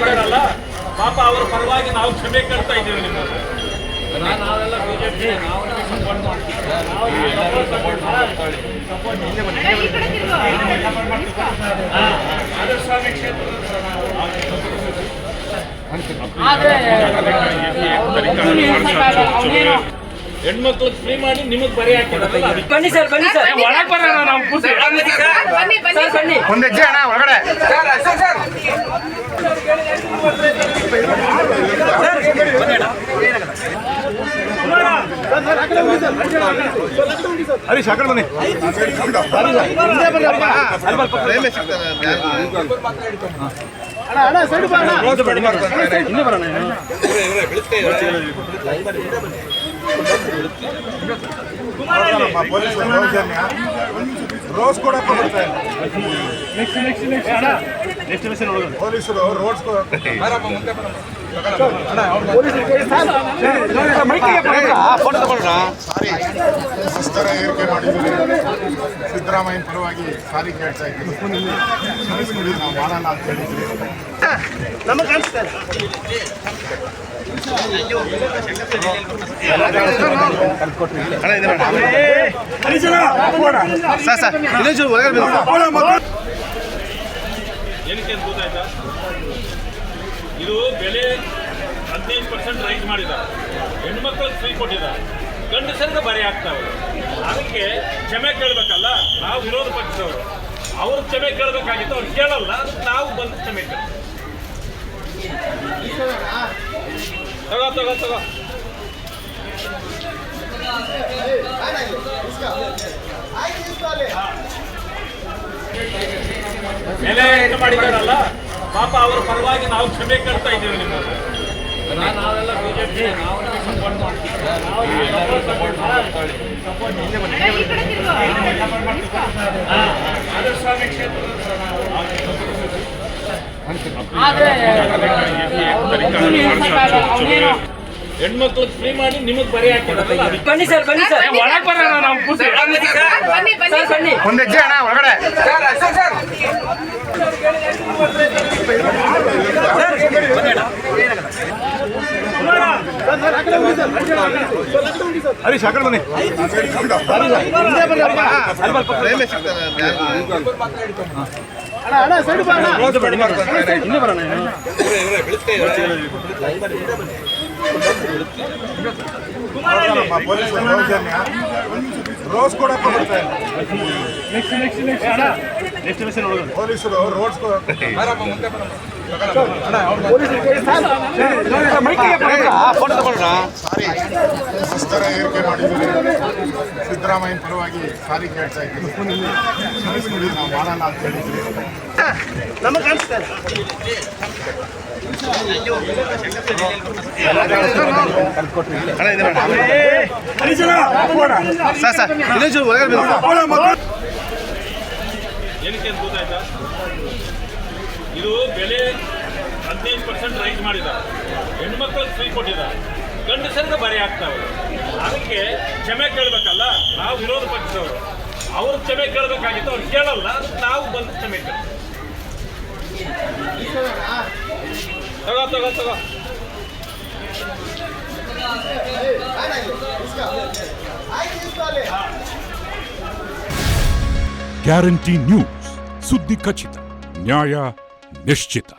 ಮಾಡಿದಾರಲ್ಲ ಪಾಪ ಅವರ ಪರವಾಗಿ ನಾವು ಕ್ಷಮೆ ಕೇಳ್ತಾ ಇದ್ದೀವಿ ನಿಮ್ಮಲ್ಲಿ. ನಾವೆಲ್ಲ ಬಿಜೆಪಿ ನಾವು ಸಪೋರ್ಟ್ ಮಾಡ್ತೀವಿ. ಸ್ವಾಮಿ ಹೆಣ್ಮಕ್ಳು ಫ್ರೀ ಮಾಡಿ ನಿಮಗ್ ಬರಿ ಹಾಕಿರಲ್ಲ. ಬನ್ನಿ ಸರ್, ಬನ್ನಿ ಸರ್, ಒಳಗ್ ಬರೋಣ ನಾವು. ಬನ್ನಿ ಒಂದು ಹೆಜ್ಜೆ ಅಣ್ಣ ಒಳಗಡೆ. ಹರೀಶ್ ಆಕಡೆ ಬನ್ನಿ. ರೋಸ್ ಕೊಡಪ್ಪ ಬರ್ತಾರೆ ಪೊಲೀಸರು ರೋಡ್ಸ್ ಸಾರಿ ಸುಸ್ತರ ಏರಿಕೆ ಮಾಡಿದ್ದೀವಿ. ಸಿದ್ದರಾಮಯ್ಯ ಪರವಾಗಿ ಸಾರಿ ಕೇಳ್ತಾ ಇದ್ದೀವಿ. ನಾವು ಮಾಡೋಣ ಅಂತ ಹೇಳಿದ್ವಿ. ಏನಕ್ಕೆ ಅಂತ ಗೊತ್ತಾಯ್ತಾ? ಇದು ಬೆಲೆ 15% ರೈಸ್ ಮಾಡಿದ್ದಾರೆ, ಹೆಣ್ಮಕ್ಳಿಗೆ ಫ್ರೀ ಕೊಟ್ಟಿದ್ದಾರೆ, ಗಂಡಸರಿಗೆ ಬರೆ ಆಗ್ತಾವೆ. ಅದಕ್ಕೆ ಕ್ಷಮೆ ಕೇಳಬೇಕಲ್ಲ. ನಾವು ವಿರೋಧ ಪಕ್ಷದವರು, ಅವ್ರು ಕ್ಷಮೆ ಕೇಳಬೇಕಾಗಿತ್ತು, ಅವ್ರು ಕೇಳಲ್ಲ. ಅದಕ್ಕೆ ನಾವು ಬಂದು ಕ್ಷಮೆ ಕೇಳ್ತೀವಿ. ತಗೋ ಬೆಲೆ ಹೆಚ್ಚು ಮಾಡಿದಾರಲ್ಲ ಪಾಪ ಅವರ ಪರವಾಗಿ ನಾವು ಕ್ಷಮೆ ಕೇಳ್ತಾ ಇದ್ದೀವಿ ನಿಮ್ಮಲ್ಲಿ. ನಾವೆಲ್ಲ ಬಿಜೆಪಿ ನಾವು ಸಪೋರ್ಟ್ ಮಾಡ್ತೀವಿ. ಸ್ವಾಮಿ ಹೆಣ್ಮಕ್ಳಿಗೆ ಫ್ರೀ ಮಾಡಿ ನಿಮಗ್ ಬರಿ ಹಾಕಿರಲ್ಲ. ಬನ್ನಿ ಸರ್, ಬನ್ನಿ ಸರ್, ಒಳಗ್ ಬರೋಣ ನಾವು. ಬನ್ನಿ ಒಂದು ಹೆಜ್ಜೆ ಅಣ್ಣ ಒಳಗಡೆ. ಹರೀಶ್ ಆಕಡೆ ಬನ್ನಿ. ಪೊಲೀಸರು ರೋಸ್ ಕೊಡಪ್ಪ ಬರ್ತಾರೆ ಪೊಲೀಸರು ರೋಡ್ಸ್ ಸಾರಿ ಸುಸ್ತರ ಏರಿಕೆ ಮಾಡಿದ್ದೀವಿ. ಸಿದ್ದರಾಮಯ್ಯ ಪರವಾಗಿ ಸಾರಿ ಕೇಳ್ತಾ ಇದ್ದೀವಿ. ನಾವು ಮಾಡೋಣ ಅಂತ ಹೇಳಿದ್ವಿ. ಏನಕ್ಕೆ ಅಂತ ಗೊತ್ತಾಯ್ತಾ? ಇದು ಬೆಲೆ 15% ರೈಸ್ ಮಾಡಿದ್ದಾರೆ, ಹೆಣ್ಮಕ್ಳಿಗೆ ಫ್ರೀ ಕೊಟ್ಟಿದ್ದಾರೆ, ಗಂಡಸರಿಗೆ ಬರೆ ಆಗ್ತಾವೆ. ಅದಕ್ಕೆ ಕ್ಷಮೆ ಕೇಳಬೇಕಲ್ಲ. ನಾವು ವಿರೋಧ ಪಕ್ಷದವರು, ಅವ್ರು ಕ್ಷಮೆ ಕೇಳಬೇಕಾಗಿತ್ತು, ಅವ್ರು ಕೇಳಲ್ಲ. ಅದಕ್ಕೆ ನಾವು ಬಂದು ಕ್ಷಮೆ ಕೇಳ್ತೀವಿ. ತಗೋ ಗ್ಯಾರಂಟಿ ನ್ಯೂಸ್, ಸುದ್ದಿ ಖಚಿತ, ನ್ಯಾಯ ನಿಶ್ಚಿತ.